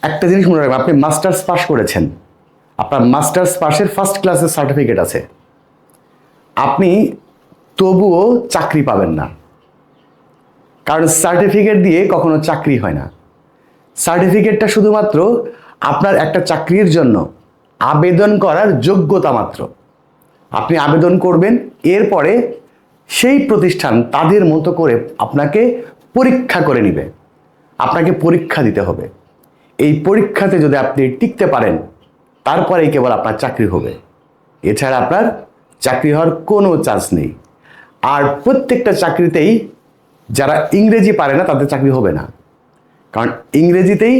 একটা জিনিস মনে রাখবেন, আপনি মাস্টার্স পাস করেছেন, আপনার মাস্টার্স পাসের ফার্স্ট ক্লাসের সার্টিফিকেট আছে, আপনি তবুও চাকরি পাবেন না। কারণ সার্টিফিকেট দিয়ে কখনো চাকরি হয় না। সার্টিফিকেটটা শুধুমাত্র আপনার একটা চাকরির জন্য আবেদন করার যোগ্যতা মাত্র। আপনি আবেদন করবেন, এরপরে সেই প্রতিষ্ঠান তাদের মতো করে আপনাকে পরীক্ষা করে নেবে, আপনাকে পরীক্ষা দিতে হবে। এই পরীক্ষাতে যদি আপনি টিকতে পারেন, তারপরেই কেবল আপনার চাকরি হবে, এছাড়া আপনার চাকরি হওয়ার কোনো চান্স নেই। আর প্রত্যেকটা চাকরিতেই যারা ইংরেজি পারে না তাদের চাকরি হবে না, কারণ ইংরেজিতেই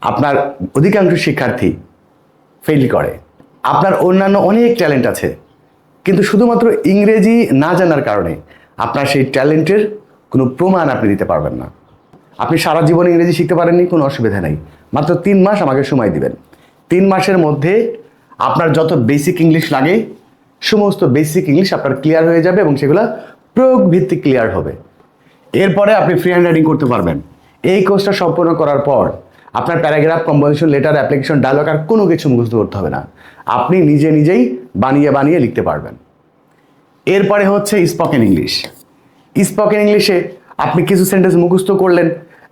আপনার অধিকাংশ শিক্ষার্থী ফেল করে। আপনার অন্যান্য অনেক ট্যালেন্ট আছে, কিন্তু শুধুমাত্র ইংরেজি না জানার কারণে আপনার সেই ট্যালেন্টের কোনো প্রমাণ আপনি দিতে পারবেন না। আপনি সারা জীবন ইংরেজি শিখতে পারেননি, কোনো অসুবিধা নেই, মাত্র 3 মাস আমাকে সময় দিবেন। 3 মাসের মধ্যে আপনার যত বেসিক ইংলিশ লাগে সমস্ত বেসিক ইংলিশ আপনার ক্লিয়ার হয়ে যাবে এবং সেগুলো প্রয়োগ ভিত্তিক ক্লিয়ার হবে। এরপরে আপনি ফ্রি হ্যান্ড রাইটিং করতে পারবেন। এই কোর্সটা সম্পূর্ণ করার পর আপনার paragraph, composition, letter, application, dialogue আর কোনো কিছু মুখস্থ করতে হবে না, আপনি নিজে নিজেই বানিয়ে বানিয়ে লিখতে পারবেন। এরপরে হচ্ছে স্পোকেন ইংলিশ। স্পোকেন ইংলিশে আপনি কিছু সেন্টেন্স মুখস্থ করলেন,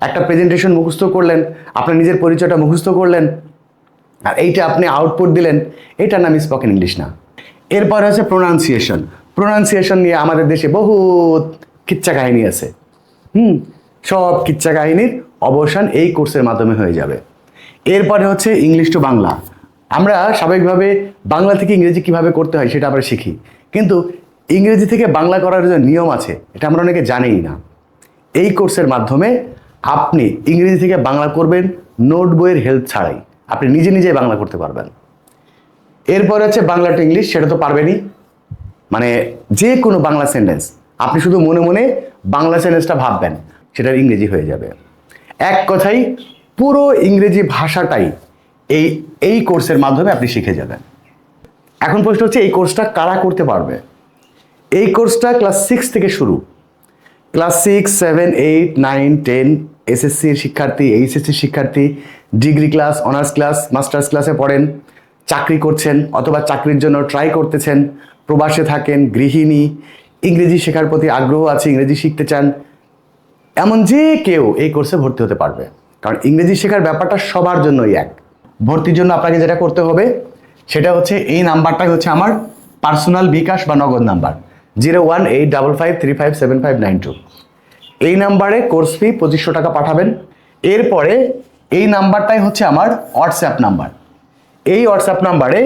একটা প্রেজেন্টেশন মুখস্থ করলেন, আপনার নিজের পরিচয়টা মুখস্থ করলেন, আর এইটা আপনি আউটপুট দিলেন, এটার নাম স্পোকেন ইংলিশ না। এরপরে হচ্ছে প্রোনাউন্সিয়েশন। প্রোনাউন্সিয়েশন নিয়ে আমাদের দেশে বহুত কিচ্ছা কাহিনী আছে। সব কিচ্ছা কাহিনীর অবসান এই কোর্সের মাধ্যমে হয়ে যাবে। এরপরে হচ্ছে ইংলিশ টু বাংলা। আমরা স্বাভাবিকভাবে বাংলা থেকে ইংরেজি কিভাবে করতে হয় সেটা আমরা শিখি, কিন্তু ইংরেজি থেকে বাংলা করার যে নিয়ম আছে এটা আমরা অনেকে জানিই না। এই কোর্সের মাধ্যমে আপনি ইংরেজি থেকে বাংলা করবেন নোট বইয়ের হেল্প ছাড়াই, আপনি নিজে নিজে বাংলা করতে পারবেন। এরপরে হচ্ছে বাংলা টু ইংলিশ, সেটা তো পারবেনই, মানে যে কোনো বাংলা সেন্টেন্স আপনি শুধু মনে মনে বাংলা সেন্টেন্সটা ভাববেন, সেটার ইংরেজি হয়ে যাবে। এক কথাই পুরো ইংরেজি ভাষাটাই এই কোর্সের মাধ্যমে আপনি শিখে যাবেন। এখন প্রশ্ন হচ্ছে এই কোর্সটা কারা করতে পারবে? এই কোর্সটা ক্লাস 6 থেকে শুরু। ক্লাস 6, 7, 8, 9, 10 এসএসসির শিক্ষার্থী, এইচএসসির শিক্ষার্থী, degree class, honours class, masters ক্লাসে পড়েন, চাকরি করছেন অথবা চাকরির জন্য ট্রাই করতেছেন, প্রবাসে থাকেন, গৃহিণী, ইংরেজি শেখার প্রতি আগ্রহ আছে, ইংরেজি শিখতে চান, এমন যে কেউ এই কোর্সে ভর্তি হতে পারবে। কারণ ইংরেজি শেখার ব্যাপারটা সবার জন্যই এক। ভর্তির জন্য আপনাকে যেটা করতে হবে সেটা হচ্ছে এই নাম্বারটাই হচ্ছে আমার পার্সোনাল বিকাশ বা নগদ নাম্বার 0185535759 এই নাম্বারে কোর্স ফি 2500 টাকা পাঠাবেন। এরপরে এই নাম্বারটাই হচ্ছে আমার হোয়াটসঅ্যাপ নাম্বার। এই হোয়াটসঅ্যাপ নাম্বারে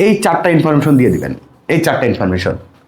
এই 4টা ইনফরমেশন দিয়ে দিবেন, এই 4টা ইনফরমেশন।